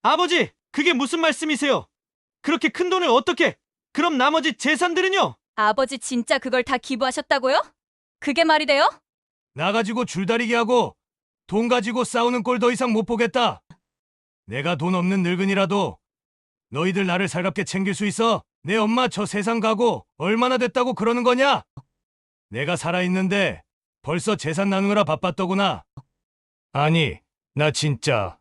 아버지, 그게 무슨 말씀이세요? 그렇게 큰 돈을 어떻게? 그럼 나머지 재산들은요? 아버지 진짜 그걸 다 기부하셨다고요? 그게 말이 돼요? 나 가지고 줄다리기 하고 돈 가지고 싸우는 꼴 더 이상 못 보겠다. 내가 돈 없는 늙은이라도 너희들 나를 살갑게 챙길 수 있어? 내 엄마 저 세상 가고 얼마나 됐다고 그러는 거냐? 내가 살아있는데 벌써 재산 나누느라 바빴더구나. 아니, 나 진짜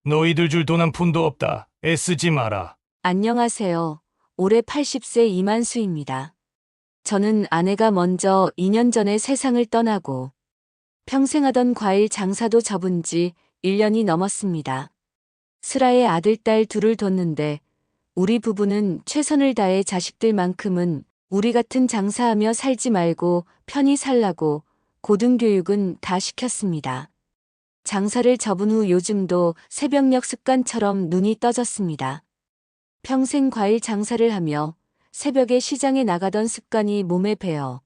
너희들 줄 돈 한 푼도 없다. 애쓰지 마라. 안녕하세요. 올해 80세 이만수입니다. 저는 아내가 먼저 2년 전에 세상을 떠나고 평생 하던 과일 장사도 접은 지 1년이 넘었습니다. 슬아의 아들, 딸 둘을 뒀는데 우리 부부는 최선을 다해 자식들만큼은 우리 같은 장사하며 살지 말고 편히 살라고 고등교육은 다 시켰습니다. 장사를 접은 후 요즘도 새벽녘 습관처럼 눈이 떠졌습니다. 평생 과일 장사를 하며 새벽에 시장에 나가던 습관이 몸에 배어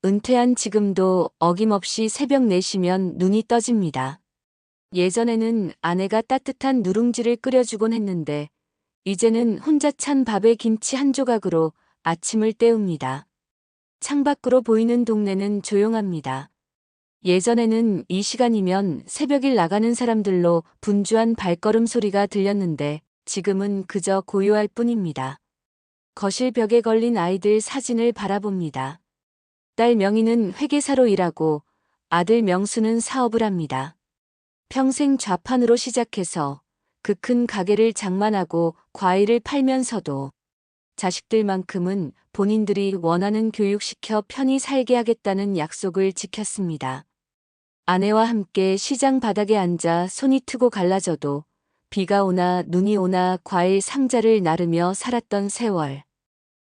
은퇴한 지금도 어김없이 새벽 4시면 눈이 떠집니다. 예전에는 아내가 따뜻한 누룽지를 끓여주곤 했는데 이제는 혼자 찬 밥에 김치 한 조각으로 아침을 때웁니다. 창밖으로 보이는 동네는 조용합니다. 예전에는 이 시간이면 새벽일 나가는 사람들로 분주한 발걸음 소리가 들렸는데 지금은 그저 고요할 뿐입니다. 거실 벽에 걸린 아이들 사진을 바라봅니다. 딸 명희는 회계사로 일하고 아들 명수는 사업을 합니다. 평생 좌판으로 시작해서 그 큰 가게를 장만하고 과일을 팔면서도 자식들만큼은 본인들이 원하는 교육시켜 편히 살게 하겠다는 약속을 지켰습니다. 아내와 함께 시장 바닥에 앉아 손이 트고 갈라져도 비가 오나 눈이 오나 과일 상자를 나르며 살았던 세월.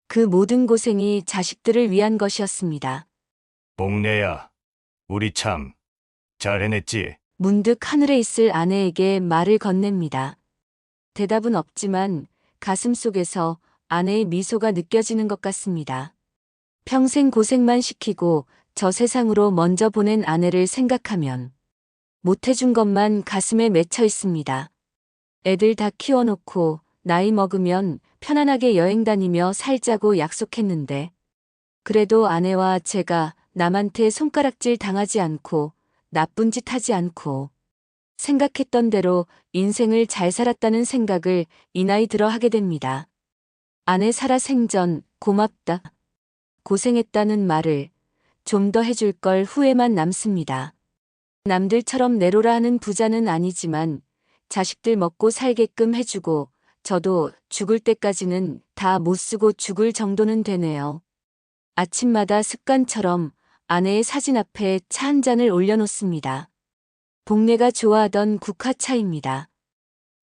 그 모든 고생이 자식들을 위한 것이었습니다. 복내야, 우리 참 잘 해냈지. 문득 하늘에 있을 아내에게 말을 건넵니다. 대답은 없지만 가슴 속에서 아내의 미소가 느껴지는 것 같습니다. 평생 고생만 시키고 저 세상으로 먼저 보낸 아내를 생각하면 못해준 것만 가슴에 맺혀 있습니다. 애들 다 키워놓고 나이 먹으면 편안하게 여행 다니며 살자고 약속했는데 그래도 아내와 제가 남한테 손가락질 당하지 않고 나쁜 짓 하지 않고 생각했던 대로 인생을 잘 살았다는 생각을 이 나이 들어 하게 됩니다. 아내 살아 생전 고맙다. 고생했다는 말을 좀 더 해줄 걸 후회만 남습니다. 남들처럼 내로라 하는 부자는 아니지만 자식들 먹고 살게끔 해주고 저도 죽을 때까지는 다 못 쓰고 죽을 정도는 되네요. 아침마다 습관처럼 아내의 사진 앞에 차 한 잔을 올려놓습니다. 복내가 좋아하던 국화차입니다.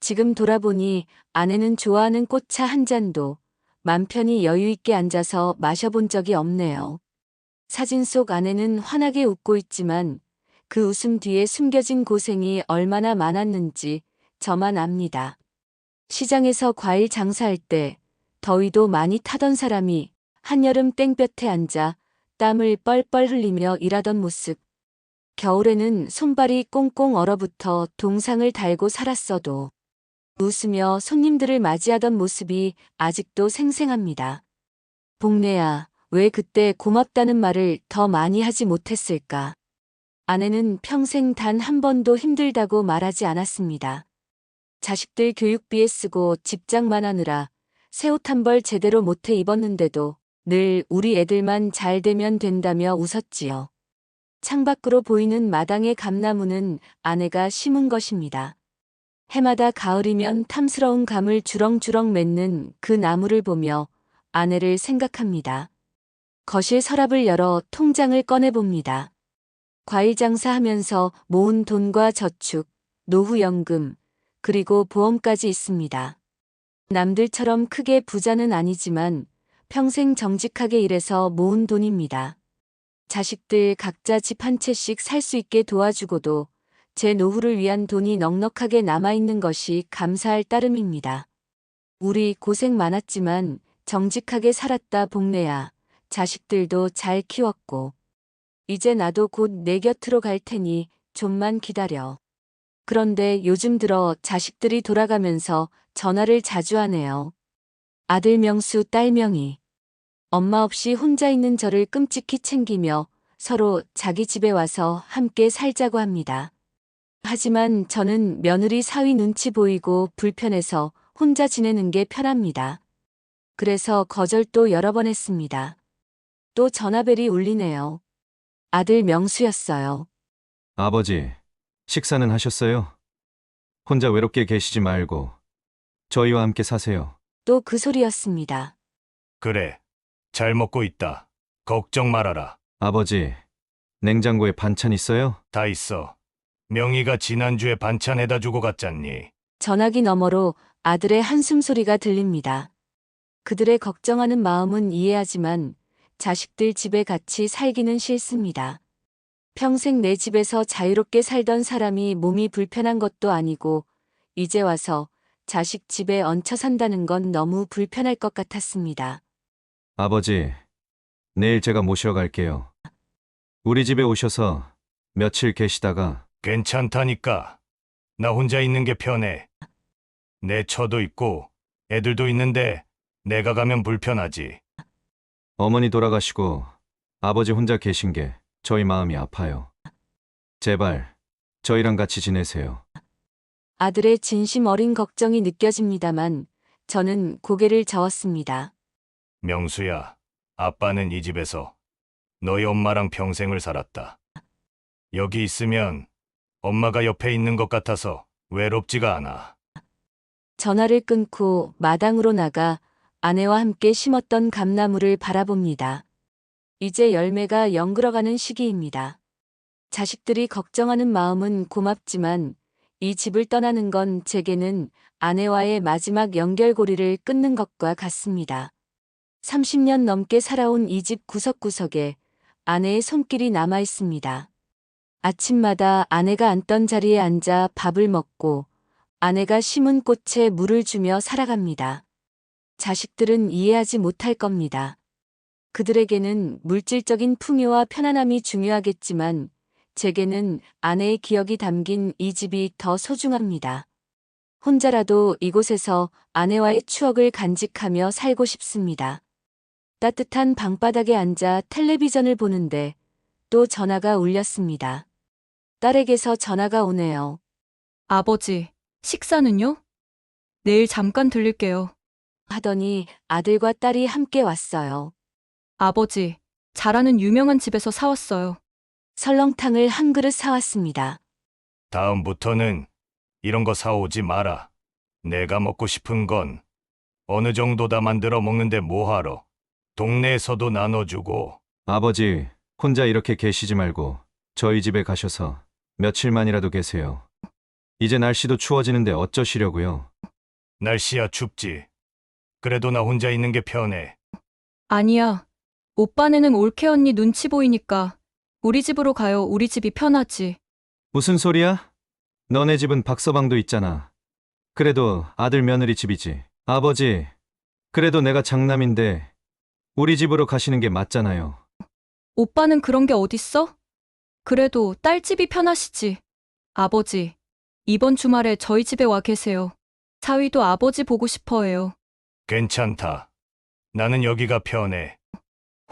지금 돌아보니 아내는 좋아하는 꽃차 한 잔도 맘 편히 여유 있게 앉아서 마셔본 적이 없네요. 사진 속 아내는 환하게 웃고 있지만 그 웃음 뒤에 숨겨진 고생이 얼마나 많았는지 저만 압니다. 시장에서 과일 장사할 때 더위도 많이 타던 사람이 한여름 땡볕에 앉아 땀을 뻘뻘 흘리며 일하던 모습. 겨울에는 손발이 꽁꽁 얼어붙어 동상을 달고 살았어도 웃으며 손님들을 맞이하던 모습이 아직도 생생합니다. 복내야, 왜 그때 고맙다는 말을 더 많이 하지 못했을까? 아내는 평생 단 한 번도 힘들다고 말하지 않았습니다. 자식들 교육비에 쓰고 집장만 하느라 새 옷 한 벌 제대로 못해 입었는데도 늘 우리 애들만 잘 되면 된다며 웃었지요. 창밖으로 보이는 마당의 감나무는 아내가 심은 것입니다. 해마다 가을이면 탐스러운 감을 주렁주렁 맺는 그 나무를 보며 아내를 생각합니다. 거실 서랍을 열어 통장을 꺼내봅니다. 과일 장사하면서 모은 돈과 저축, 노후연금, 그리고 보험까지 있습니다. 남들처럼 크게 부자는 아니지만 평생 정직하게 일해서 모은 돈입니다. 자식들 각자 집 한 채씩 살 수 있게 도와주고도 제 노후를 위한 돈이 넉넉하게 남아있는 것이 감사할 따름입니다. 우리 고생 많았지만 정직하게 살았다 복내야. 자식들도 잘 키웠고 이제 나도 곧 내 곁으로 갈 테니 좀만 기다려. 그런데 요즘 들어 자식들이 돌아가면서 전화를 자주 하네요. 아들 명수, 딸 명희. 엄마 없이 혼자 있는 저를 끔찍히 챙기며 서로 자기 집에 와서 함께 살자고 합니다. 하지만 저는 며느리 사위 눈치 보이고 불편해서 혼자 지내는 게 편합니다. 그래서 거절도 여러 번 했습니다. 또 전화벨이 울리네요. 아들 명수였어요. 아버지, 식사는 하셨어요? 혼자 외롭게 계시지 말고 저희와 함께 사세요. 또 그 소리였습니다. 그래, 잘 먹고 있다. 걱정 말아라. 아버지, 냉장고에 반찬 있어요? 다 있어. 명희가 지난주에 반찬 해다 주고 갔잖니. 전화기 너머로 아들의 한숨 소리가 들립니다. 그들의 걱정하는 마음은 이해하지만 자식들 집에 같이 살기는 싫습니다. 평생 내 집에서 자유롭게 살던 사람이 몸이 불편한 것도 아니고 이제 와서 자식 집에 얹혀 산다는 건 너무 불편할 것 같았습니다. 아버지, 내일 제가 모시러 갈게요. 우리 집에 오셔서 며칠 계시다가 괜찮다니까. 나 혼자 있는 게 편해. 내 처도 있고 애들도 있는데 내가 가면 불편하지. 어머니 돌아가시고 아버지 혼자 계신 게 저희 마음이 아파요. 제발 저희랑 같이 지내세요. 아들의 진심 어린 걱정이 느껴집니다만 저는 고개를 저었습니다. 명수야, 아빠는 이 집에서 너희 엄마랑 평생을 살았다. 여기 있으면 엄마가 옆에 있는 것 같아서 외롭지가 않아. 전화를 끊고 마당으로 나가 아내와 함께 심었던 감나무를 바라봅니다. 이제 열매가 연그러가는 시기입니다. 자식들이 걱정하는 마음은 고맙지만 이 집을 떠나는 건 제게는 아내와의 마지막 연결고리를 끊는 것과 같습니다. 30년 넘게 살아온 이 집 구석구석에 아내의 손길이 남아 있습니다. 아침마다 아내가 앉던 자리에 앉아 밥을 먹고 아내가 심은 꽃에 물을 주며 살아갑니다. 자식들은 이해하지 못할 겁니다. 그들에게는 물질적인 풍요와 편안함이 중요하겠지만 제게는 아내의 기억이 담긴 이 집이 더 소중합니다. 혼자라도 이곳에서 아내와의 추억을 간직하며 살고 싶습니다. 따뜻한 방바닥에 앉아 텔레비전을 보는데 또 전화가 울렸습니다. 딸에게서 전화가 오네요. 아버지, 식사는요? 내일 잠깐 들릴게요. 하더니 아들과 딸이 함께 왔어요. 아버지, 잘하는 유명한 집에서 사왔어요. 설렁탕을 한 그릇 사왔습니다. 다음부터는 이런 거 사오지 마라. 내가 먹고 싶은 건 어느 정도다 만들어 먹는데 뭐하러. 동네에서도 나눠주고. 아버지, 혼자 이렇게 계시지 말고 저희 집에 가셔서 며칠만이라도 계세요. 이제 날씨도 추워지는데 어쩌시려고요? 날씨야 춥지. 그래도 나 혼자 있는 게 편해. 아니야. 오빠네는 올케 언니 눈치 보이니까 우리 집으로 가요. 우리 집이 편하지. 무슨 소리야? 너네 집은 박서방도 있잖아. 그래도 아들 며느리 집이지. 아버지, 그래도 내가 장남인데 우리 집으로 가시는 게 맞잖아요. 오빠는 그런 게 어딨어? 그래도 딸 집이 편하시지. 아버지, 이번 주말에 저희 집에 와 계세요. 사위도 아버지 보고 싶어 해요. 괜찮다. 나는 여기가 편해.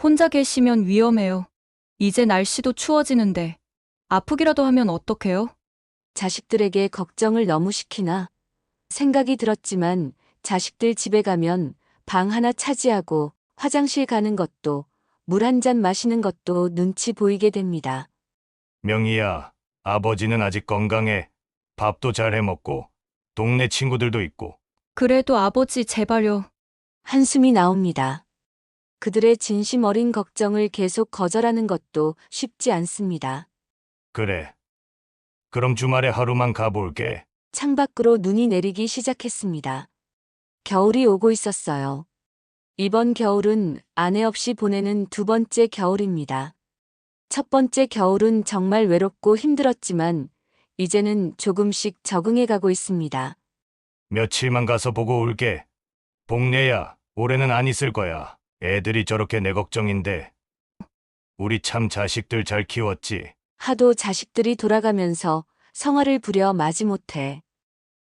혼자 계시면 위험해요. 이제 날씨도 추워지는데 아프기라도 하면 어떡해요? 자식들에게 걱정을 너무 시키나 생각이 들었지만 자식들 집에 가면 방 하나 차지하고 화장실 가는 것도 물 한 잔 마시는 것도 눈치 보이게 됩니다. 명희야, 아버지는 아직 건강해. 밥도 잘 해먹고 동네 친구들도 있고. 그래도 아버지 제발요. 한숨이 나옵니다. 그들의 진심 어린 걱정을 계속 거절하는 것도 쉽지 않습니다. 그래. 그럼 주말에 하루만 가볼게. 창밖으로 눈이 내리기 시작했습니다. 겨울이 오고 있었어요. 이번 겨울은 아내 없이 보내는 두 번째 겨울입니다. 첫 번째 겨울은 정말 외롭고 힘들었지만 이제는 조금씩 적응해 가고 있습니다. 며칠만 가서 보고 올게. 복례야, 올해는 안 있을 거야. 애들이 저렇게 내 걱정인데. 우리 참 자식들 잘 키웠지. 하도 자식들이 돌아가면서 성화를 부려 마지못해.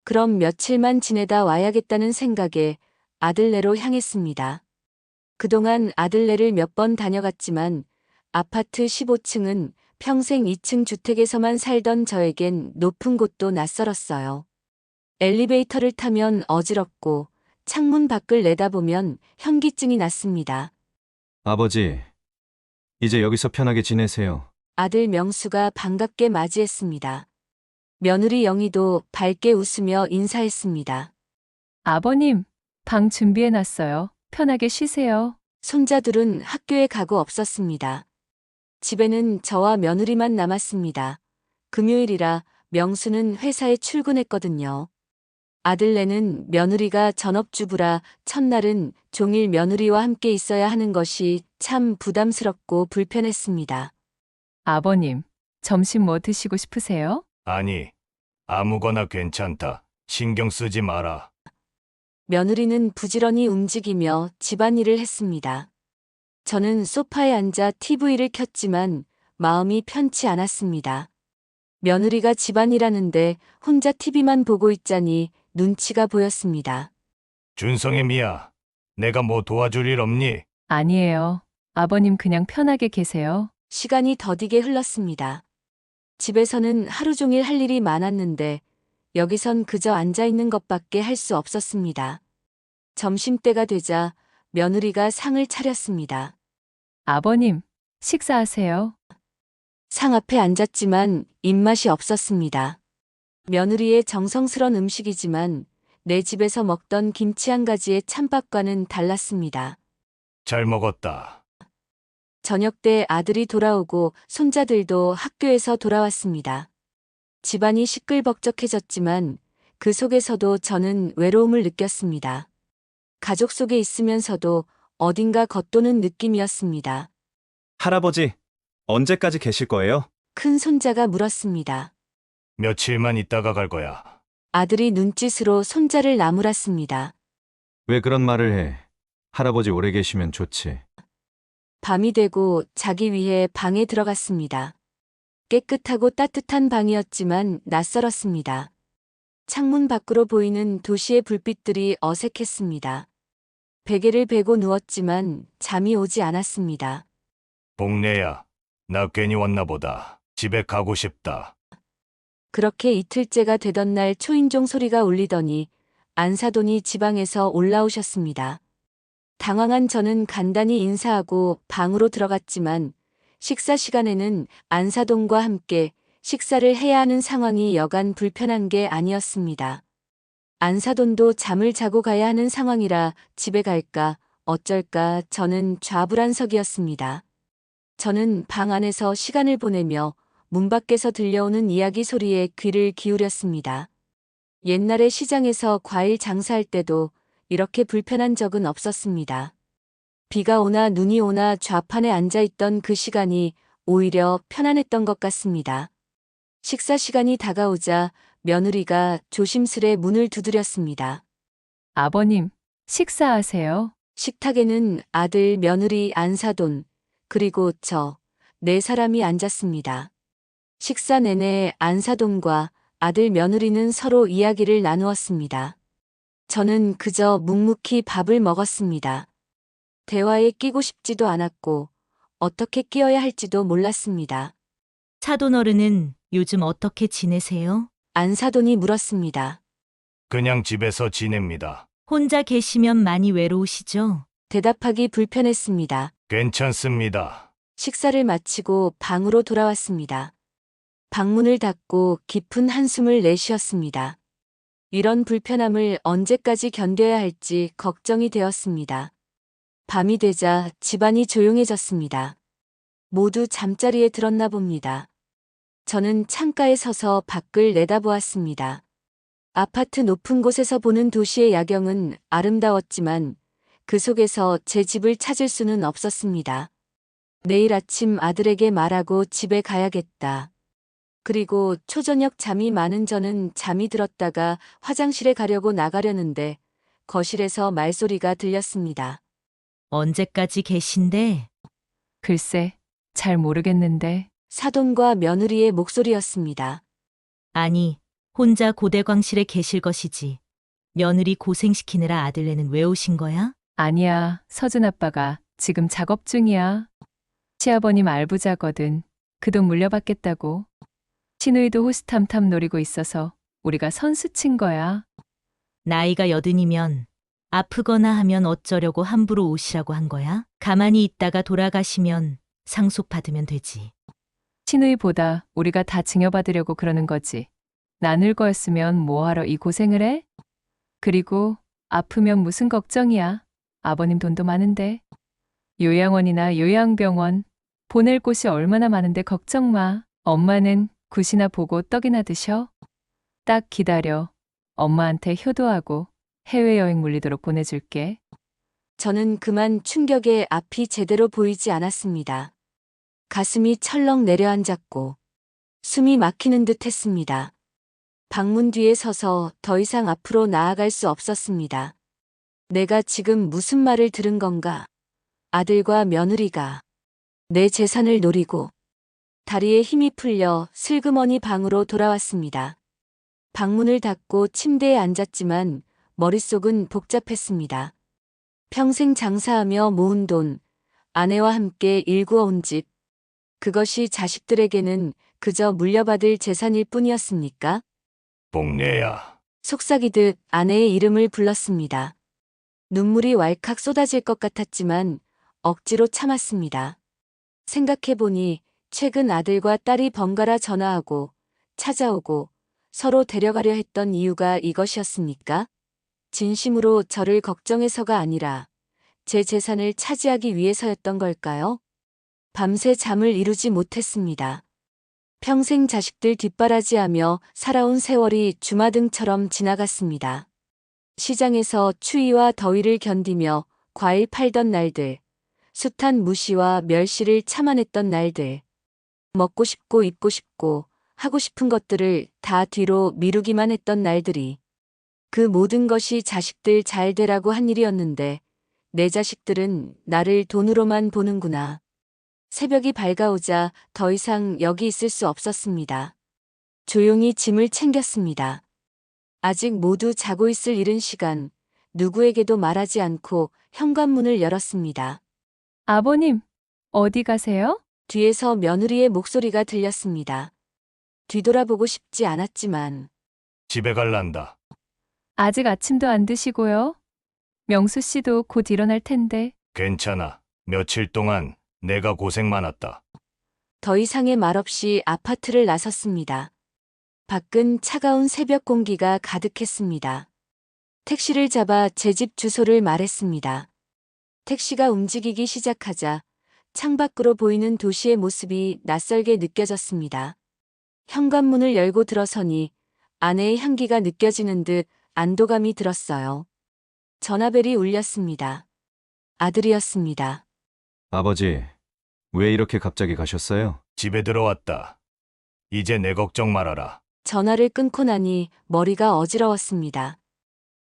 그럼 며칠만 지내다 와야겠다는 생각에 아들네로 향했습니다. 그동안 아들네를 몇 번 다녀갔지만 아파트 15층은 평생 2층 주택에서만 살던 저에겐 높은 곳도 낯설었어요. 엘리베이터를 타면 어지럽고 창문 밖을 내다보면 현기증이 났습니다. 아버지, 이제 여기서 편하게 지내세요. 아들 명수가 반갑게 맞이했습니다. 며느리 영희도 밝게 웃으며 인사했습니다. 아버님, 방 준비해놨어요. 편하게 쉬세요. 손자들은 학교에 가고 없었습니다. 집에는 저와 며느리만 남았습니다. 금요일이라 명수는 회사에 출근했거든요. 아들네는 며느리가 전업주부라 첫날은 종일 며느리와 함께 있어야 하는 것이 참 부담스럽고 불편했습니다. 아버님, 점심 뭐 드시고 싶으세요? 아니, 아무거나 괜찮다. 신경 쓰지 마라. 며느리는 부지런히 움직이며 집안일을 했습니다. 저는 소파에 앉아 TV를 켰지만 마음이 편치 않았습니다. 며느리가 집안일하는데 혼자 TV만 보고 있자니 눈치가 보였습니다. 준성의 미야, 내가 뭐 도와줄 일 없니? 아니에요. 아버님 그냥 편하게 계세요. 시간이 더디게 흘렀습니다. 집에서는 하루 종일 할 일이 많았는데 여기선 그저 앉아 있는 것밖에 할 수 없었습니다. 점심때가 되자 며느리가 상을 차렸습니다. 아버님, 식사하세요. 상 앞에 앉았지만 입맛이 없었습니다. 며느리의 정성스런 음식이지만 내 집에서 먹던 김치 한 가지의 찬밥과는 달랐습니다. 잘 먹었다. 저녁 때 아들이 돌아오고 손자들도 학교에서 돌아왔습니다. 집안이 시끌벅적해졌지만 그 속에서도 저는 외로움을 느꼈습니다. 가족 속에 있으면서도 어딘가 겉도는 느낌이었습니다. 할아버지, 언제까지 계실 거예요? 큰 손자가 물었습니다. 며칠만 있다가 갈 거야. 아들이 눈짓으로 손자를 나무랐습니다. 왜 그런 말을 해? 할아버지 오래 계시면 좋지. 밤이 되고 자기 위해 방에 들어갔습니다. 깨끗하고 따뜻한 방이었지만 낯설었습니다. 창문 밖으로 보이는 도시의 불빛들이 어색했습니다. 베개를 베고 누웠지만 잠이 오지 않았습니다. 복내야, 나 괜히 왔나 보다. 집에 가고 싶다. 그렇게 이틀째가 되던 날 초인종 소리가 울리더니 안사돈이 지방에서 올라오셨습니다. 당황한 저는 간단히 인사하고 방으로 들어갔지만 식사 시간에는 안사돈과 함께 식사를 해야 하는 상황이 여간 불편한 게 아니었습니다. 안사돈도 잠을 자고 가야 하는 상황이라 집에 갈까 어쩔까 저는 좌불안석이었습니다. 저는 방 안에서 시간을 보내며 문 밖에서 들려오는 이야기 소리에 귀를 기울였습니다. 옛날에 시장에서 과일 장사할 때도 이렇게 불편한 적은 없었습니다. 비가 오나 눈이 오나 좌판에 앉아있던 그 시간이 오히려 편안했던 것 같습니다. 식사 시간이 다가오자 며느리가 조심스레 문을 두드렸습니다. 아버님, 식사하세요. 식탁에는 아들, 며느리, 안사돈, 그리고 저, 네 사람이 앉았습니다. 식사 내내 안사돈과 아들, 며느리는 서로 이야기를 나누었습니다. 저는 그저 묵묵히 밥을 먹었습니다. 대화에 끼고 싶지도 않았고 어떻게 끼어야 할지도 몰랐습니다. 사돈 어른은 요즘 어떻게 지내세요? 안사돈이 물었습니다. 그냥 집에서 지냅니다. 혼자 계시면 많이 외로우시죠? 대답하기 불편했습니다. 괜찮습니다. 식사를 마치고 방으로 돌아왔습니다. 방문을 닫고 깊은 한숨을 내쉬었습니다. 이런 불편함을 언제까지 견뎌야 할지 걱정이 되었습니다. 밤이 되자 집안이 조용해졌습니다. 모두 잠자리에 들었나 봅니다. 저는 창가에 서서 밖을 내다보았습니다. 아파트 높은 곳에서 보는 도시의 야경은 아름다웠지만 그 속에서 제 집을 찾을 수는 없었습니다. 내일 아침 아들에게 말하고 집에 가야겠다. 그리고 초저녁 잠이 많은 저는 잠이 들었다가 화장실에 가려고 나가려는데 거실에서 말소리가 들렸습니다. 언제까지 계신데? 글쎄, 잘 모르겠는데. 사돈과 며느리의 목소리였습니다. 아니, 혼자 고대광실에 계실 것이지. 며느리 고생시키느라 아들네는 왜 오신 거야? 아니야, 서준 아빠가 지금 작업 중이야. 시아버님 알부자거든. 그 돈 물려받겠다고. 신우이도 호시탐탐 노리고 있어서 우리가 선수 친 거야. 나이가 80이면 아프거나 하면 어쩌려고 함부로 오시라고 한 거야? 가만히 있다가 돌아가시면 상속받으면 되지. 신우이보다 우리가 다 증여받으려고 그러는 거지. 나눌 거였으면 뭐하러 이 고생을 해? 그리고 아프면 무슨 걱정이야. 아버님 돈도 많은데. 요양원이나 요양병원 보낼 곳이 얼마나 많은데 걱정 마. 엄마는 굿이나 보고 떡이나 드셔. 딱 기다려. 엄마한테 효도하고 해외여행 물리도록 보내줄게. 저는 그만 충격에 앞이 제대로 보이지 않았습니다. 가슴이 철렁 내려앉았고 숨이 막히는 듯 했습니다. 방문 뒤에 서서 더 이상 앞으로 나아갈 수 없었습니다. 내가 지금 무슨 말을 들은 건가? 아들과 며느리가 내 재산을 노리고 다리에 힘이 풀려 슬그머니 방으로 돌아왔습니다. 방문을 닫고 침대에 앉았지만 머릿속은 복잡했습니다. 평생 장사하며 모은 돈, 아내와 함께 일구어온 집, 그것이 자식들에게는 그저 물려받을 재산일 뿐이었습니까? 복례야. 속삭이듯 아내의 이름을 불렀습니다. 눈물이 왈칵 쏟아질 것 같았지만 억지로 참았습니다. 생각해보니 최근 아들과 딸이 번갈아 전화하고 찾아오고 서로 데려가려 했던 이유가 이것이었습니까? 진심으로 저를 걱정해서가 아니라 제 재산을 차지하기 위해서였던 걸까요? 밤새 잠을 이루지 못했습니다. 평생 자식들 뒷바라지하며 살아온 세월이 주마등처럼 지나갔습니다. 시장에서 추위와 더위를 견디며 과일 팔던 날들, 숱한 무시와 멸시를 참아냈던 날들, 먹고 싶고 입고 싶고 하고 싶은 것들을 다 뒤로 미루기만 했던 날들이 그 모든 것이 자식들 잘 되라고 한 일이었는데 내 자식들은 나를 돈으로만 보는구나. 새벽이 밝아오자 더 이상 여기 있을 수 없었습니다. 조용히 짐을 챙겼습니다. 아직 모두 자고 있을 이른 시간, 누구에게도 말하지 않고 현관문을 열었습니다. 아버님, 어디 가세요? 뒤에서 며느리의 목소리가 들렸습니다. 뒤돌아보고 싶지 않았지만 집에 갈란다. 아직 아침도 안 드시고요. 명수 씨도 곧 일어날 텐데. 괜찮아. 며칠 동안 내가 고생 많았다. 더 이상의 말 없이 아파트를 나섰습니다. 밖은 차가운 새벽 공기가 가득했습니다. 택시를 잡아 제 집 주소를 말했습니다. 택시가 움직이기 시작하자 창밖으로 보이는 도시의 모습이 낯설게 느껴졌습니다. 현관문을 열고 들어서니 아내의 향기가 느껴지는 듯 안도감이 들었어요. 전화벨이 울렸습니다. 아들이었습니다. 아버지, 왜 이렇게 갑자기 가셨어요? 집에 들어왔다. 이제 내 걱정 말아라. 전화를 끊고 나니 머리가 어지러웠습니다.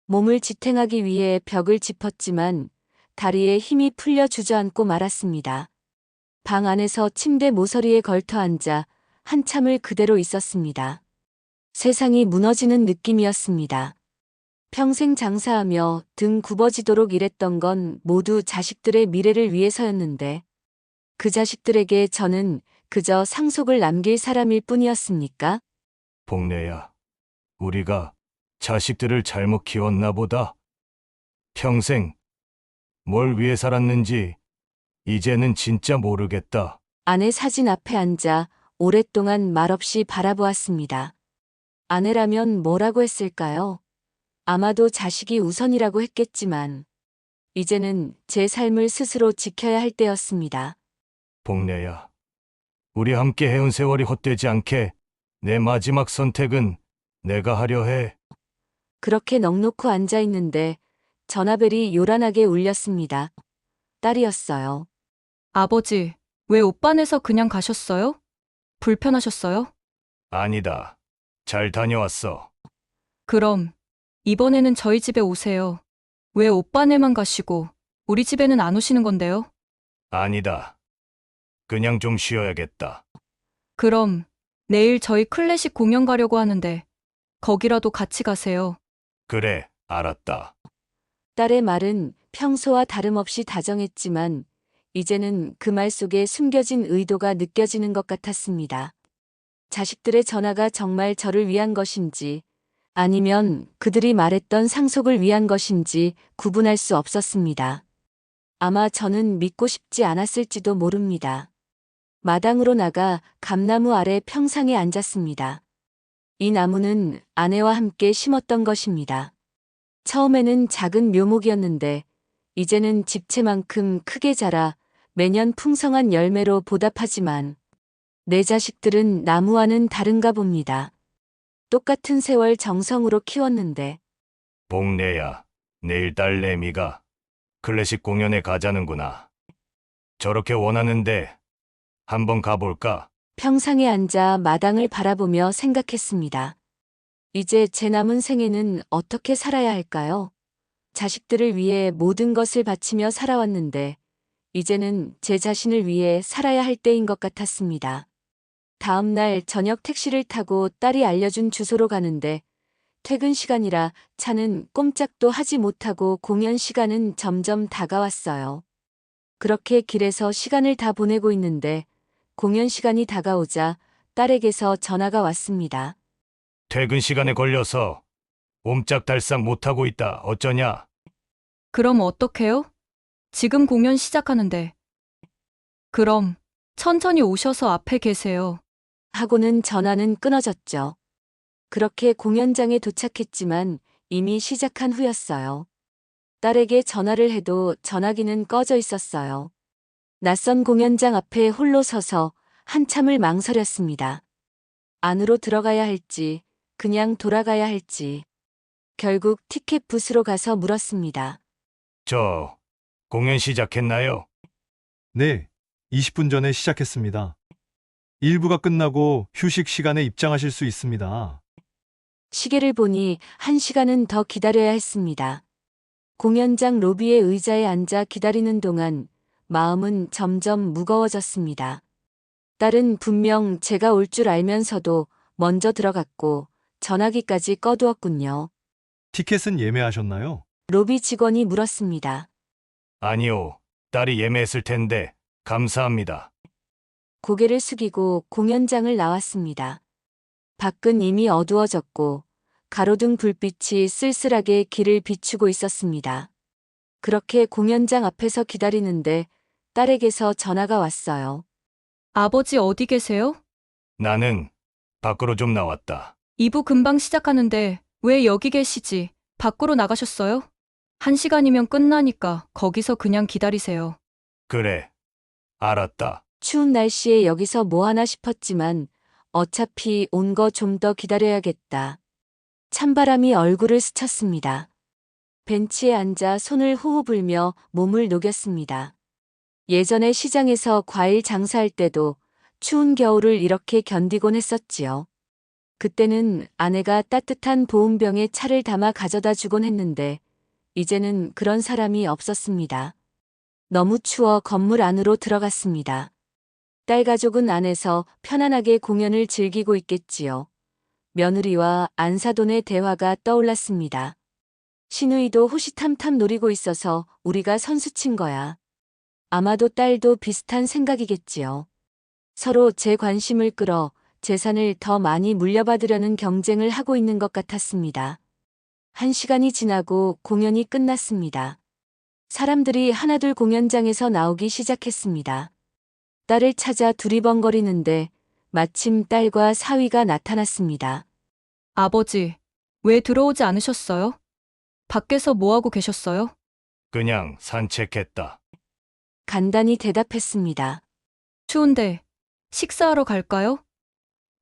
몸을 지탱하기 위해 벽을 짚었지만 다리에 힘이 풀려 주저앉고 말았습니다. 방 안에서 침대 모서리에 걸터 앉아 한참을 그대로 있었습니다. 세상이 무너지는 느낌이었습니다. 평생 장사하며 등 굽어지도록 일했던 건 모두 자식들의 미래를 위해서였는데 그 자식들에게 저는 그저 상속을 남길 사람일 뿐이었습니까? 복례야. 우리가 자식들을 잘못 키웠나 보다. 평생 뭘 위해 살았는지 이제는 진짜 모르겠다. 아내 사진 앞에 앉아 오랫동안 말없이 바라보았습니다. 아내라면 뭐라고 했을까요? 아마도 자식이 우선이라고 했겠지만 이제는 제 삶을 스스로 지켜야 할 때였습니다. 복례야. 우리 함께 해온 세월이 헛되지 않게 내 마지막 선택은 내가 하려 해. 그렇게 넋놓고 앉아 있는데 전화벨이 요란하게 울렸습니다. 딸이었어요. 아버지, 왜 오빠네서 그냥 가셨어요? 불편하셨어요? 아니다. 잘 다녀왔어. 그럼 이번에는 저희 집에 오세요. 왜 오빠네만 가시고 우리 집에는 안 오시는 건데요? 아니다. 그냥 좀 쉬어야겠다. 그럼 내일 저희 클래식 공연 가려고 하는데 거기라도 같이 가세요. 그래, 알았다. 딸의 말은 평소와 다름없이 다정했지만 이제는 그 말 속에 숨겨진 의도가 느껴지는 것 같았습니다. 자식들의 전화가 정말 저를 위한 것인지 아니면 그들이 말했던 상속을 위한 것인지 구분할 수 없었습니다. 아마 저는 믿고 싶지 않았을지도 모릅니다. 마당으로 나가 감나무 아래 평상에 앉았습니다. 이 나무는 아내와 함께 심었던 것입니다. 처음에는 작은 묘목이었는데 이제는 집채만큼 크게 자라 매년 풍성한 열매로 보답하지만 내 자식들은 나무와는 다른가 봅니다. 똑같은 세월 정성으로 키웠는데 복내야, 내일 딸 레미가 클래식 공연에 가자는구나. 저렇게 원하는데 한번 가볼까? 평상에 앉아 마당을 바라보며 생각했습니다. 이제 제 남은 생애는 어떻게 살아야 할까요? 자식들을 위해 모든 것을 바치며 살아왔는데 이제는 제 자신을 위해 살아야 할 때인 것 같았습니다. 다음 날 저녁 택시를 타고 딸이 알려준 주소로 가는데 퇴근 시간이라 차는 꼼짝도 하지 못하고 공연 시간은 점점 다가왔어요. 그렇게 길에서 시간을 다 보내고 있는데 공연 시간이 다가오자 딸에게서 전화가 왔습니다. 퇴근 시간에 걸려서 옴짝달싹 못하고 있다. 어쩌냐? 그럼 어떡해요? 지금 공연 시작하는데. 그럼 천천히 오셔서 앞에 계세요. 하고는 전화는 끊어졌죠. 그렇게 공연장에 도착했지만 이미 시작한 후였어요. 딸에게 전화를 해도 전화기는 꺼져 있었어요. 낯선 공연장 앞에 홀로 서서 한참을 망설였습니다. 안으로 들어가야 할지, 그냥 돌아가야 할지. 결국 티켓 부스로 가서 물었습니다. 저 공연 시작했나요? 네, 20분 전에 시작했습니다. 일부가 끝나고 휴식 시간에 입장하실 수 있습니다. 시계를 보니 1시간은 더 기다려야 했습니다. 공연장 로비의 의자에 앉아 기다리는 동안 마음은 점점 무거워졌습니다. 딸은 분명 제가 올 줄 알면서도 먼저 들어갔고 전화기까지 꺼두었군요. 티켓은 예매하셨나요? 로비 직원이 물었습니다. 아니요. 딸이 예매했을 텐데 감사합니다. 고개를 숙이고 공연장을 나왔습니다. 밖은 이미 어두워졌고 가로등 불빛이 쓸쓸하게 길을 비추고 있었습니다. 그렇게 공연장 앞에서 기다리는데 딸에게서 전화가 왔어요. 아버지 어디 계세요? 나는 밖으로 좀 나왔다. 2부 금방 시작하는데 왜 여기 계시지? 밖으로 나가셨어요? 1시간이면 끝나니까 거기서 그냥 기다리세요. 그래. 알았다. 추운 날씨에 여기서 뭐 하나 싶었지만 어차피 온 거 좀 더 기다려야겠다. 찬바람이 얼굴을 스쳤습니다. 벤치에 앉아 손을 호호 불며 몸을 녹였습니다. 예전에 시장에서 과일 장사할 때도 추운 겨울을 이렇게 견디곤 했었지요. 그때는 아내가 따뜻한 보온병에 차를 담아 가져다 주곤 했는데 이제는 그런 사람이 없었습니다. 너무 추워 건물 안으로 들어갔습니다. 딸 가족은 안에서 편안하게 공연을 즐기고 있겠지요. 며느리와 안사돈의 대화가 떠올랐습니다. 시누이도 호시탐탐 노리고 있어서 우리가 선수친 거야. 아마도 딸도 비슷한 생각이겠지요. 서로 제 관심을 끌어 재산을 더 많이 물려받으려는 경쟁을 하고 있는 것 같았습니다. 1시간이 지나고 공연이 끝났습니다. 사람들이 하나둘 공연장에서 나오기 시작했습니다. 딸을 찾아 두리번거리는데 마침 딸과 사위가 나타났습니다. 아버지, 왜 들어오지 않으셨어요? 밖에서 뭐하고 계셨어요? 그냥 산책했다. 간단히 대답했습니다. 추운데 식사하러 갈까요?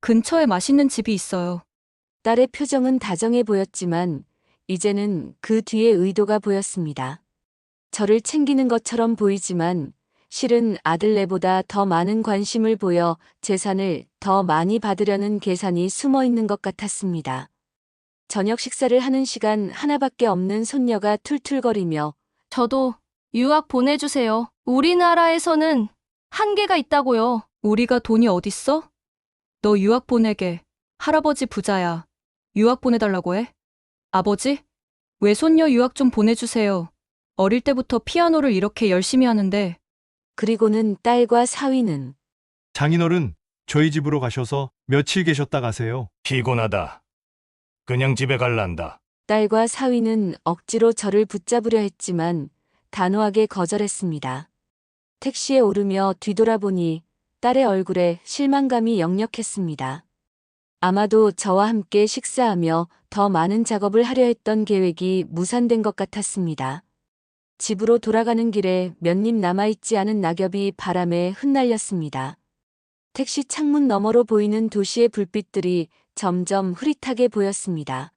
근처에 맛있는 집이 있어요. 딸의 표정은 다정해 보였지만 이제는 그 뒤에 의도가 보였습니다. 저를 챙기는 것처럼 보이지만 실은 아들네보다 더 많은 관심을 보여 재산을 더 많이 받으려는 계산이 숨어 있는 것 같았습니다. 저녁 식사를 하는 시간 하나밖에 없는 손녀가 툴툴거리며 저도 유학 보내주세요. 우리나라에서는 한계가 있다고요. 우리가 돈이 어딨어? 너 유학 보내게. 할아버지 부자야. 유학 보내달라고 해? 아버지? 외손녀 유학 좀 보내주세요. 어릴 때부터 피아노를 이렇게 열심히 하는데. 그리고는 딸과 사위는 장인어른, 저희 집으로 가셔서 며칠 계셨다 가세요. 피곤하다. 그냥 집에 갈란다. 딸과 사위는 억지로 저를 붙잡으려 했지만 단호하게 거절했습니다. 택시에 오르며 뒤돌아보니 딸의 얼굴에 실망감이 역력했습니다. 아마도 저와 함께 식사하며 더 많은 작업을 하려 했던 계획이 무산된 것 같았습니다. 집으로 돌아가는 길에 몇 입 남아있지 않은 낙엽이 바람에 흩날렸습니다. 택시 창문 너머로 보이는 도시의 불빛들이 점점 흐릿하게 보였습니다.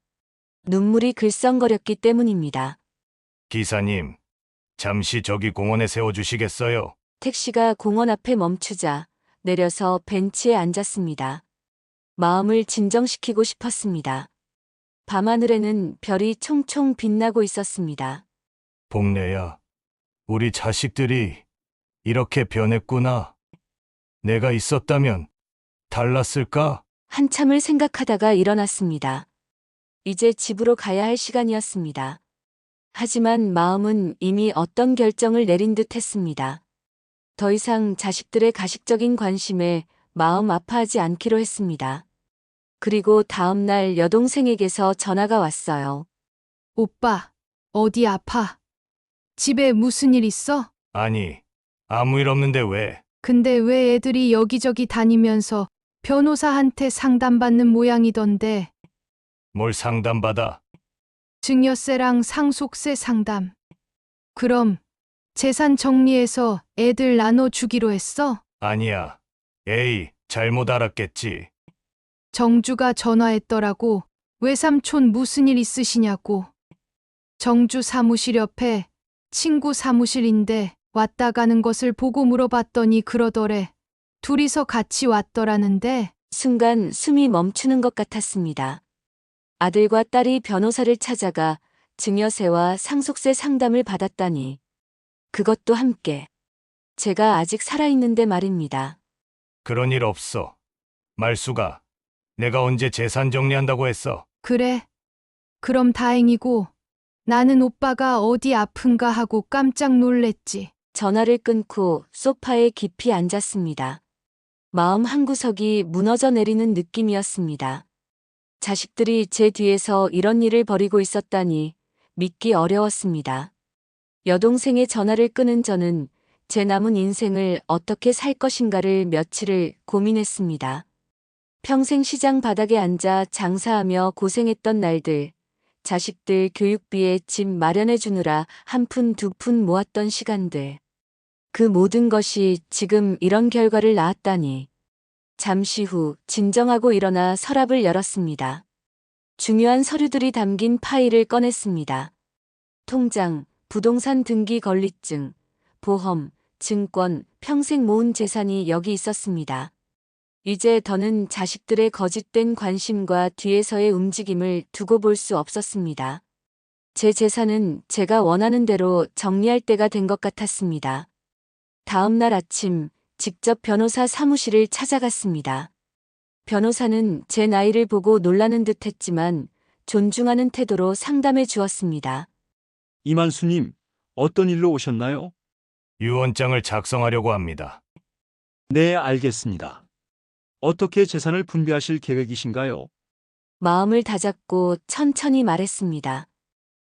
눈물이 글썽거렸기 때문입니다. 기사님, 잠시 저기 공원에 세워주시겠어요? 택시가 공원 앞에 멈추자 내려서 벤치에 앉았습니다. 마음을 진정시키고 싶었습니다. 밤하늘에는 별이 총총 빛나고 있었습니다. 복내야, 우리 자식들이 이렇게 변했구나. 내가 있었다면 달랐을까? 한참을 생각하다가 일어났습니다. 이제 집으로 가야 할 시간이었습니다. 하지만 마음은 이미 어떤 결정을 내린 듯 했습니다. 더 이상 자식들의 가식적인 관심에 마음 아파하지 않기로 했습니다. 그리고 다음 날 여동생에게서 전화가 왔어요. 오빠, 어디 아파? 집에 무슨 일 있어? 아니, 아무 일 없는데 왜? 근데 왜 애들이 여기저기 다니면서 변호사한테 상담받는 모양이던데. 뭘 상담받아? 증여세랑 상속세 상담. 그럼 재산 정리해서 애들 나눠주기로 했어? 아니야. 에이, 잘못 알았겠지. 정주가 전화했더라고. 외삼촌 무슨 일 있으시냐고. 정주 사무실 옆에 친구 사무실인데 왔다 가는 것을 보고 물어봤더니 그러더래. 둘이서 같이 왔더라는데. 순간 숨이 멈추는 것 같았습니다. 아들과 딸이 변호사를 찾아가 증여세와 상속세 상담을 받았다니. 그것도 함께. 제가 아직 살아있는데 말입니다. 그런 일 없어. 말수가. 내가 언제 재산 정리한다고 했어? 그래. 그럼 다행이고 나는 오빠가 어디 아픈가 하고 깜짝 놀랬지. 전화를 끊고 소파에 깊이 앉았습니다. 마음 한구석이 무너져 내리는 느낌이었습니다. 자식들이 제 뒤에서 이런 일을 벌이고 있었다니 믿기 어려웠습니다. 여동생의 전화를 끊은 저는 제 남은 인생을 어떻게 살 것인가를 며칠을 고민했습니다. 평생 시장 바닥에 앉아 장사하며 고생했던 날들, 자식들 교육비에 집 마련해 주느라 한 푼 두 푼 모았던 시간들. 그 모든 것이 지금 이런 결과를 낳았다니. 잠시 후 진정하고 일어나 서랍을 열었습니다. 중요한 서류들이 담긴 파일을 꺼냈습니다. 통장, 부동산 등기 권리증, 보험, 증권, 평생 모은 재산이 여기 있었습니다. 이제 더는 자식들의 거짓된 관심과 뒤에서의 움직임을 두고 볼 수 없었습니다. 제 재산은 제가 원하는 대로 정리할 때가 된 것 같았습니다. 다음 날 아침 직접 변호사 사무실을 찾아갔습니다. 변호사는 제 나이를 보고 놀라는 듯 했지만 존중하는 태도로 상담해 주었습니다. 이만수님, 어떤 일로 오셨나요? 유언장을 작성하려고 합니다. 네, 알겠습니다. 어떻게 재산을 분배하실 계획이신가요? 마음을 다잡고 천천히 말했습니다.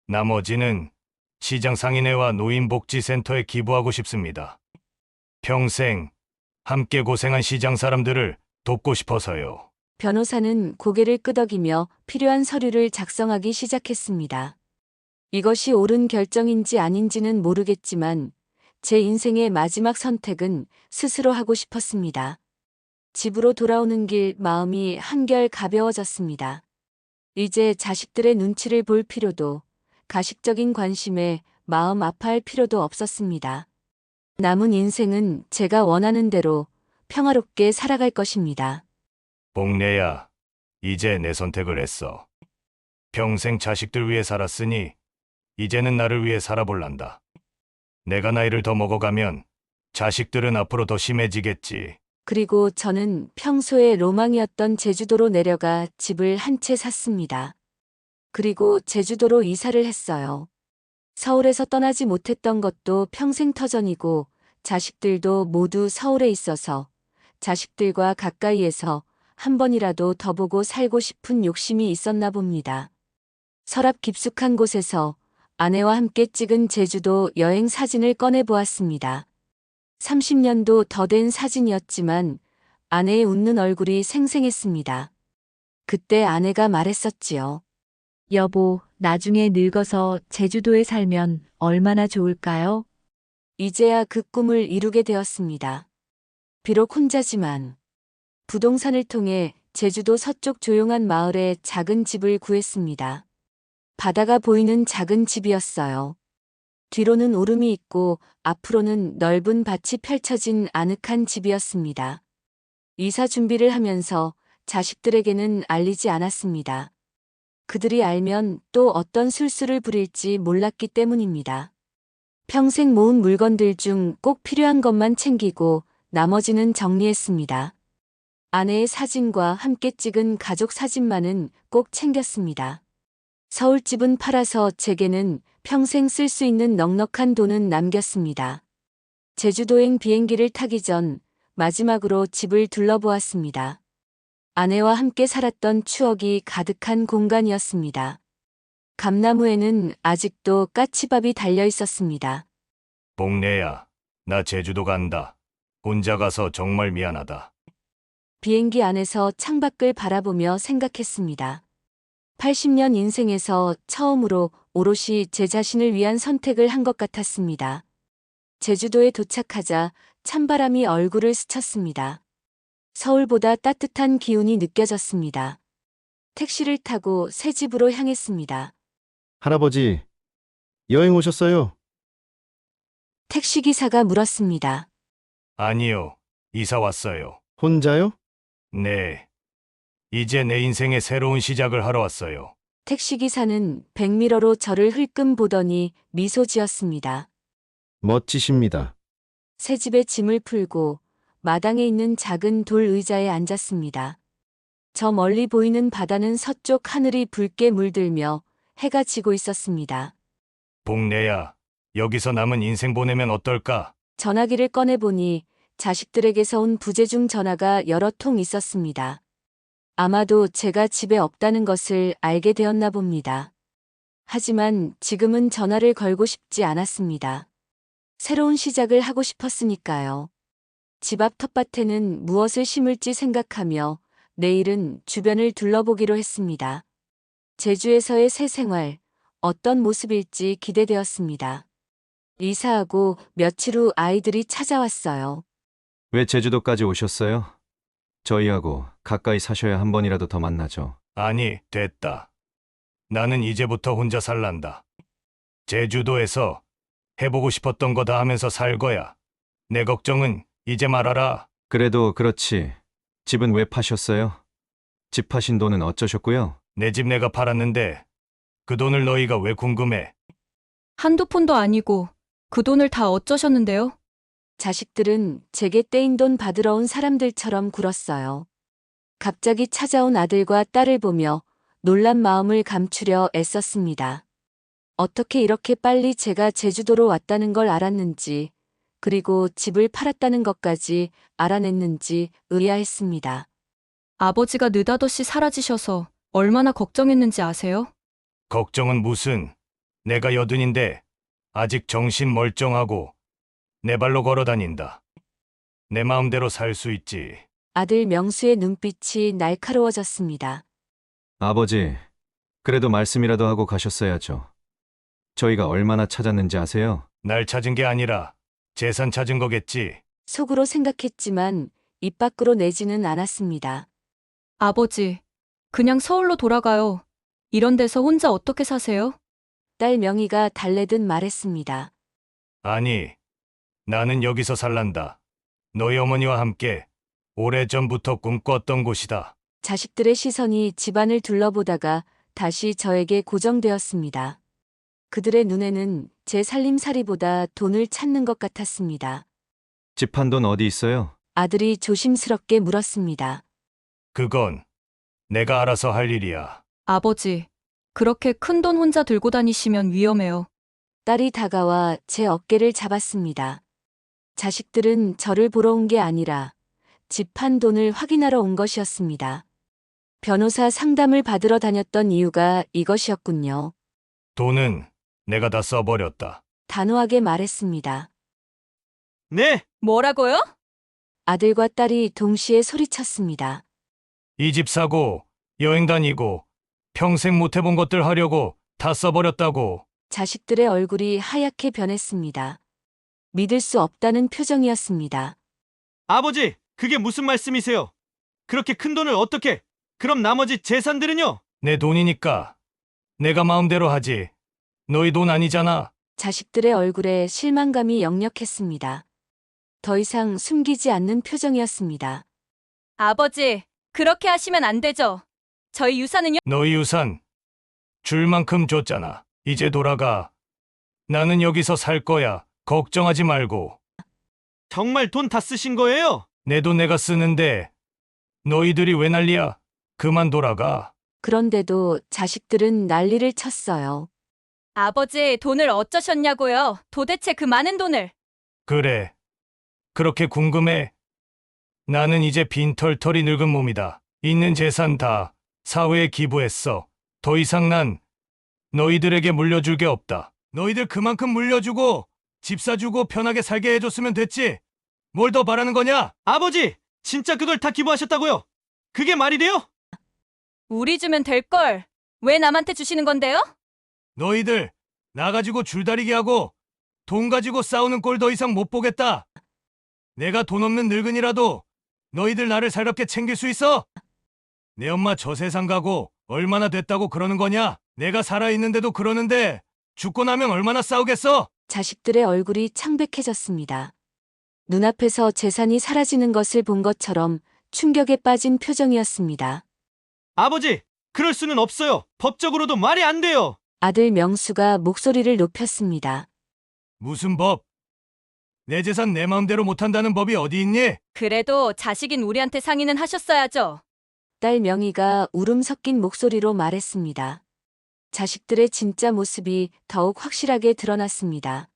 나머지는 시장 상인회와 노인복지센터에 기부하고 싶습니다. 평생 함께 고생한 시장 사람들을 돕고 싶어서요. 변호사는 고개를 끄덕이며 필요한 서류를 작성하기 시작했습니다. 이것이 옳은 결정인지 아닌지는 모르겠지만 제 인생의 마지막 선택은 스스로 하고 싶었습니다. 집으로 돌아오는 길 마음이 한결 가벼워졌습니다. 이제 자식들의 눈치를 볼 필요도, 가식적인 관심에 마음 아파할 필요도 없었습니다. 남은 인생은 제가 원하는 대로 평화롭게 살아갈 것입니다. 복내야, 이제 내 선택을 했어. 평생 자식들 위해 살았으니 이제는 나를 위해 살아볼란다. 내가 나이를 더 먹어가면 자식들은 앞으로 더 심해지겠지. 그리고 저는 평소에 로망이었던 제주도로 내려가 집을 한 채 샀습니다. 그리고 제주도로 이사를 했어요. 서울에서 떠나지 못했던 것도 평생 터전이고 자식들도 모두 서울에 있어서 자식들과 가까이에서 한 번이라도 더 보고 살고 싶은 욕심이 있었나 봅니다. 서랍 깊숙한 곳에서 아내와 함께 찍은 제주도 여행 사진을 꺼내 보았습니다. 30년도 더 된 사진이었지만 아내의 웃는 얼굴이 생생했습니다. 그때 아내가 말했었지요. 여보, 나중에 늙어서 제주도에 살면 얼마나 좋을까요? 이제야 그 꿈을 이루게 되었습니다. 비록 혼자지만 부동산을 통해 제주도 서쪽 조용한 마을에 작은 집을 구했습니다. 바다가 보이는 작은 집이었어요. 뒤로는 오름이 있고 앞으로는 넓은 밭이 펼쳐진 아늑한 집이었습니다. 이사 준비를 하면서 자식들에게는 알리지 않았습니다. 그들이 알면 또 어떤 술수를 부릴지 몰랐기 때문입니다. 평생 모은 물건들 중 꼭 필요한 것만 챙기고 나머지는 정리했습니다. 아내의 사진과 함께 찍은 가족 사진만은 꼭 챙겼습니다. 서울집은 팔아서 제게는 평생 쓸 수 있는 넉넉한 돈은 남겼습니다. 제주도행 비행기를 타기 전 마지막으로 집을 둘러보았습니다. 아내와 함께 살았던 추억이 가득한 공간이었습니다. 감나무에는 아직도 까치밥이 달려 있었습니다. 복내야, 나 제주도 간다. 혼자 가서 정말 미안하다. 비행기 안에서 창밖을 바라보며 생각했습니다. 80년 인생에서 처음으로 오롯이 제 자신을 위한 선택을 한 것 같았습니다. 제주도에 도착하자 찬바람이 얼굴을 스쳤습니다. 서울보다 따뜻한 기운이 느껴졌습니다. 택시를 타고 새 집으로 향했습니다. 할아버지, 여행 오셨어요? 택시기사가 물었습니다. 아니요, 이사 왔어요. 혼자요? 네. 이제 내 인생의 새로운 시작을 하러 왔어요. 택시기사는 백미러로 저를 흘끔 보더니 미소 지었습니다. 멋지십니다. 새 집에 짐을 풀고 마당에 있는 작은 돌 의자에 앉았습니다. 저 멀리 보이는 바다는 서쪽 하늘이 붉게 물들며 해가 지고 있었습니다. 복내야, 여기서 남은 인생 보내면 어떨까? 전화기를 꺼내보니 자식들에게서 온 부재중 전화가 여러 통 있었습니다. 아마도 제가 집에 없다는 것을 알게 되었나 봅니다. 하지만 지금은 전화를 걸고 싶지 않았습니다. 새로운 시작을 하고 싶었으니까요. 집 앞 텃밭에는 무엇을 심을지 생각하며 내일은 주변을 둘러보기로 했습니다. 제주에서의 새 생활, 어떤 모습일지 기대되었습니다. 이사하고 며칠 후 아이들이 찾아왔어요. 왜 제주도까지 오셨어요? 저희하고 가까이 사셔야 한 번이라도 더 만나죠. 아니, 됐다. 나는 이제부터 혼자 살란다. 제주도에서 해보고 싶었던 거 다 하면서 살 거야. 내 걱정은 이제 말아라. 그래도 그렇지. 집은 왜 파셨어요? 집 파신 돈은 어쩌셨고요? 내 집 내가 팔았는데 그 돈을 너희가 왜 궁금해? 한두 푼도 아니고 그 돈을 다 어쩌셨는데요? 자식들은 제게 떼인 돈 받으러 온 사람들처럼 굴었어요. 갑자기 찾아온 아들과 딸을 보며 놀란 마음을 감추려 애썼습니다. 어떻게 이렇게 빨리 제가 제주도로 왔다는 걸 알았는지, 그리고 집을 팔았다는 것까지 알아냈는지 의아했습니다. 아버지가 느닷없이 사라지셔서 얼마나 걱정했는지 아세요? 걱정은 무슨. 내가 여든인데 아직 정신 멀쩡하고 내 발로 걸어 다닌다. 내 마음대로 살 수 있지. 아들 명수의 눈빛이 날카로워졌습니다. 아버지, 그래도 말씀이라도 하고 가셨어야죠. 저희가 얼마나 찾았는지 아세요? 날 찾은 게 아니라 재산 찾은 거겠지. 속으로 생각했지만 입 밖으로 내지는 않았습니다. 아버지, 그냥 서울로 돌아가요. 이런 데서 혼자 어떻게 사세요? 딸 명희가 달래듯 말했습니다. 아니, 나는 여기서 살란다. 너희 어머니와 함께 오래전부터 꿈꿨던 곳이다. 자식들의 시선이 집안을 둘러보다가 다시 저에게 고정되었습니다. 그들의 눈에는 제 살림살이보다 돈을 찾는 것 같았습니다. 집 한 돈 어디 있어요? 아들이 조심스럽게 물었습니다. 그건 내가 알아서 할 일이야. 아버지, 그렇게 큰 돈 혼자 들고 다니시면 위험해요. 딸이 다가와 제 어깨를 잡았습니다. 자식들은 저를 보러 온 게 아니라 집 판 돈을 확인하러 온 것이었습니다. 변호사 상담을 받으러 다녔던 이유가 이것이었군요. 돈은 내가 다 써버렸다. 단호하게 말했습니다. 네! 뭐라고요? 아들과 딸이 동시에 소리쳤습니다. 이 집 사고, 여행 다니고, 평생 못 해본 것들 하려고 다 써버렸다고. 자식들의 얼굴이 하얗게 변했습니다. 믿을 수 없다는 표정이었습니다. 아버지, 그게 무슨 말씀이세요? 그렇게 큰 돈을 어떻게? 그럼 나머지 재산들은요? 내 돈이니까 내가 마음대로 하지. 너희 돈 아니잖아. 자식들의 얼굴에 실망감이 역력했습니다. 더 이상 숨기지 않는 표정이었습니다. 아버지, 그렇게 하시면 안 되죠. 저희 유산은요? 너희 유산 줄 만큼 줬잖아. 이제 돌아가. 나는 여기서 살 거야. 걱정하지 말고. 정말 돈 다 쓰신 거예요? 내 돈 내가 쓰는데 너희들이 왜 난리야? 그만 돌아가. 그런데도 자식들은 난리를 쳤어요. 아버지, 돈을 어쩌셨냐고요? 도대체 그 많은 돈을. 그래. 그렇게 궁금해? 나는 이제 빈털털이 늙은 몸이다. 있는 재산 다 사회에 기부했어. 더 이상 난 너희들에게 물려줄 게 없다. 너희들 그만큼 물려주고 집 사주고 편하게 살게 해줬으면 됐지. 뭘 더 바라는 거냐? 아버지, 진짜 그걸 다 기부하셨다고요? 그게 말이 돼요? 우리 주면 될걸. 왜 남한테 주시는 건데요? 너희들 나 가지고 줄다리기 하고 돈 가지고 싸우는 꼴 더 이상 못 보겠다. 내가 돈 없는 늙은이라도 너희들 나를 살갑게 챙길 수 있어? 내 엄마 저 세상 가고 얼마나 됐다고 그러는 거냐? 내가 살아있는데도 그러는데 죽고 나면 얼마나 싸우겠어? 자식들의 얼굴이 창백해졌습니다. 눈앞에서 재산이 사라지는 것을 본 것처럼 충격에 빠진 표정이었습니다. 아버지, 그럴 수는 없어요. 법적으로도 말이 안 돼요. 아들 명수가 목소리를 높였습니다. 무슨 법? 내 재산 내 마음대로 못한다는 법이 어디 있니? 그래도 자식인 우리한테 상의는 하셨어야죠. 딸 명희가 울음 섞인 목소리로 말했습니다. 자식들의 진짜 모습이 더욱 확실하게 드러났습니다.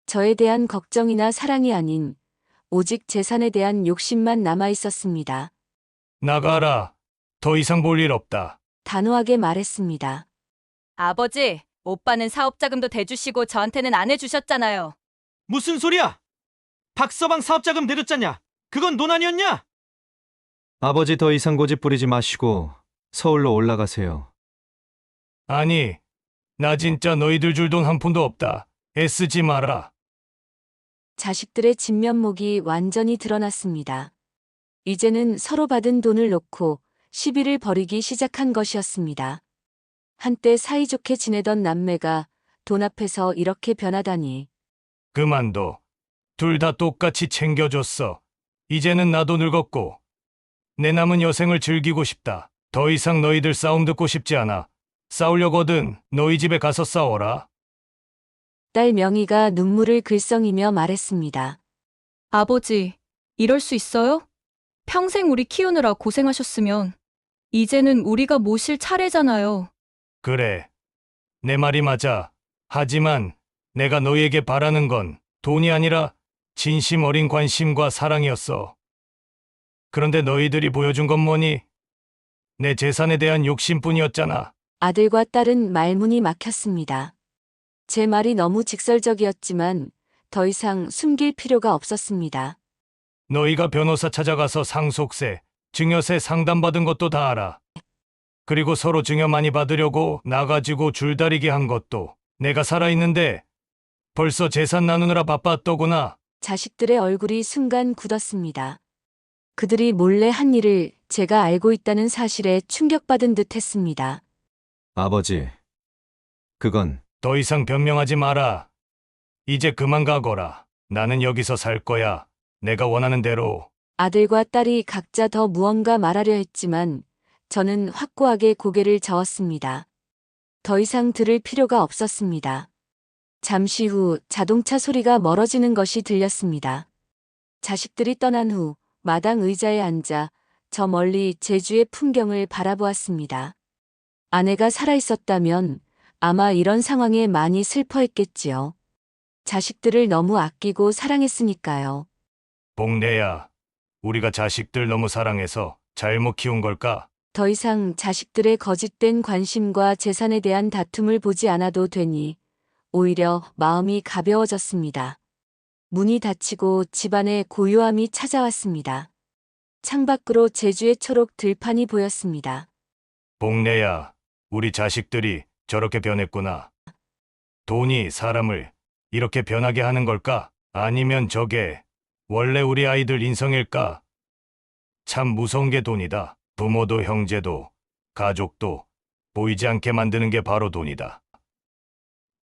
저에 대한 걱정이나 사랑이 아닌 오직 재산에 대한 욕심만 남아 있었습니다. 나가라. 더 이상 볼 일 없다. 단호하게 말했습니다. 아버지, 오빠는 사업자금도 대주시고 저한테는 안 해주셨잖아요. 무슨 소리야? 박서방 사업자금 내줬잖냐? 그건 논 아니었냐? 아버지 더 이상 고집 부리지 마시고 서울로 올라가세요. 아니, 나 진짜 너희들 줄 돈 한 푼도 없다. 애쓰지 마라. 자식들의 진면목이 완전히 드러났습니다. 이제는 서로 받은 돈을 놓고 시비를 벌이기 시작한 것이었습니다. 한때 사이좋게 지내던 남매가 돈 앞에서 이렇게 변하다니. 그만둬. 둘 다 똑같이 챙겨줬어. 이제는 나도 늙었고 내 남은 여생을 즐기고 싶다. 더 이상 너희들 싸움 듣고 싶지 않아. 싸우려거든 너희 집에 가서 싸워라. 딸 명희가 눈물을 글썽이며 말했습니다. 아버지, 이럴 수 있어요? 평생 우리 키우느라 고생하셨으면 이제는 우리가 모실 차례잖아요. 그래. 내 말이 맞아. 하지만 내가 너희에게 바라는 건 돈이 아니라 진심 어린 관심과 사랑이었어. 그런데 너희들이 보여준 건 뭐니? 내 재산에 대한 욕심뿐이었잖아. 아들과 딸은 말문이 막혔습니다. 제 말이 너무 직설적이었지만 더 이상 숨길 필요가 없었습니다. 너희가 변호사 찾아가서 상속세, 증여세 상담받은 것도 다 알아. 그리고 서로 증여 많이 받으려고 나가지고 줄다리기 한 것도 내가 살아있는데 벌써 재산 나누느라 바빴더구나. 자식들의 얼굴이 순간 굳었습니다. 그들이 몰래 한 일을 제가 알고 있다는 사실에 충격받은 듯 했습니다. 아버지, 그건 더 이상 변명하지 마라. 이제 그만 가거라. 나는 여기서 살 거야. 내가 원하는 대로. 아들과 딸이 각자 더 무언가 말하려 했지만 저는 확고하게 고개를 저었습니다. 더 이상 들을 필요가 없었습니다. 잠시 후 자동차 소리가 멀어지는 것이 들렸습니다. 자식들이 떠난 후 마당 의자에 앉아 저 멀리 제주의 풍경을 바라보았습니다. 아내가 살아있었다면 아마 이런 상황에 많이 슬퍼했겠지요. 자식들을 너무 아끼고 사랑했으니까요. 복내야, 우리가 자식들 너무 사랑해서 잘못 키운 걸까? 더 이상 자식들의 거짓된 관심과 재산에 대한 다툼을 보지 않아도 되니 오히려 마음이 가벼워졌습니다. 문이 닫히고 집안에 고요함이 찾아왔습니다. 창밖으로 제주의 초록 들판이 보였습니다. 복내야, 우리 자식들이 저렇게 변했구나. 돈이 사람을 이렇게 변하게 하는 걸까? 아니면 저게 원래 우리 아이들 인성일까? 참 무서운 게 돈이다. 부모도 형제도 가족도 보이지 않게 만드는 게 바로 돈이다.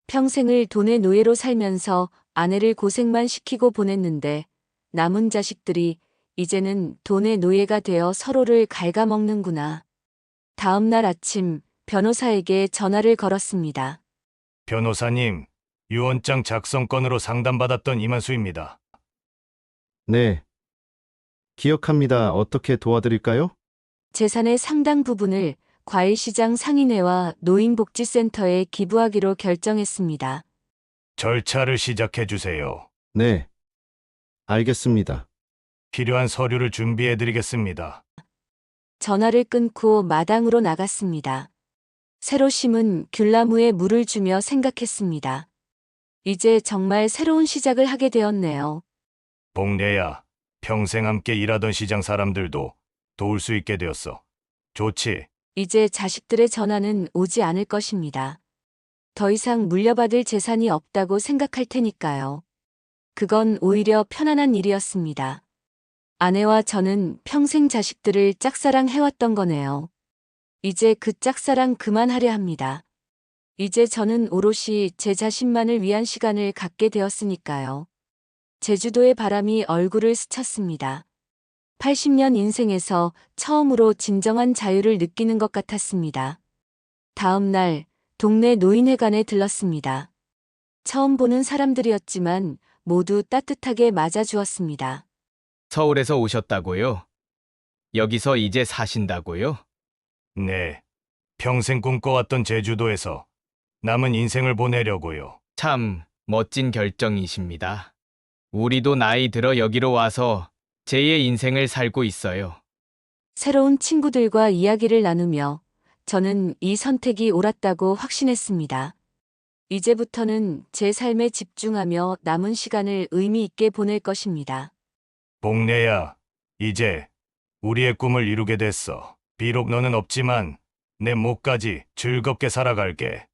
평생을 돈의 노예로 살면서 아내를 고생만 시키고 보냈는데 남은 자식들이 이제는 돈의 노예가 되어 서로를 갉아먹는구나. 다음 날 아침 변호사에게 전화를 걸었습니다. 변호사님, 유언장 작성 건으로 상담받았던 이만수입니다. 네. 기억합니다. 어떻게 도와드릴까요? 재산의 상당 부분을 과일시장 상인회와 노인복지센터에 기부하기로 결정했습니다. 절차를 시작해 주세요. 네. 알겠습니다. 필요한 서류를 준비해 드리겠습니다. 전화를 끊고 마당으로 나갔습니다. 새로 심은 귤나무에 물을 주며 생각했습니다. 이제 정말 새로운 시작을 하게 되었네요. 복내야, 평생 함께 일하던 시장 사람들도 도울 수 있게 되었어. 좋지? 이제 자식들의 전화는 오지 않을 것입니다. 더 이상 물려받을 재산이 없다고 생각할 테니까요. 그건 오히려 편안한 일이었습니다. 아내와 저는 평생 자식들을 짝사랑해왔던 거네요. 이제 그 짝사랑 그만하려 합니다. 이제 저는 오롯이 제 자신만을 위한 시간을 갖게 되었으니까요. 제주도의 바람이 얼굴을 스쳤습니다. 80년 인생에서 처음으로 진정한 자유를 느끼는 것 같았습니다. 다음 날 동네 노인회관에 들렀습니다. 처음 보는 사람들이었지만 모두 따뜻하게 맞아주었습니다. 서울에서 오셨다고요? 여기서 이제 사신다고요? 네. 평생 꿈꿔왔던 제주도에서 남은 인생을 보내려고요. 참 멋진 결정이십니다. 우리도 나이 들어 여기로 와서 제2의 인생을 살고 있어요. 새로운 친구들과 이야기를 나누며 저는 이 선택이 옳았다고 확신했습니다. 이제부터는 제 삶에 집중하며 남은 시간을 의미 있게 보낼 것입니다. 복내야, 이제 우리의 꿈을 이루게 됐어. 비록 너는 없지만 내 목까지 즐겁게 살아갈게.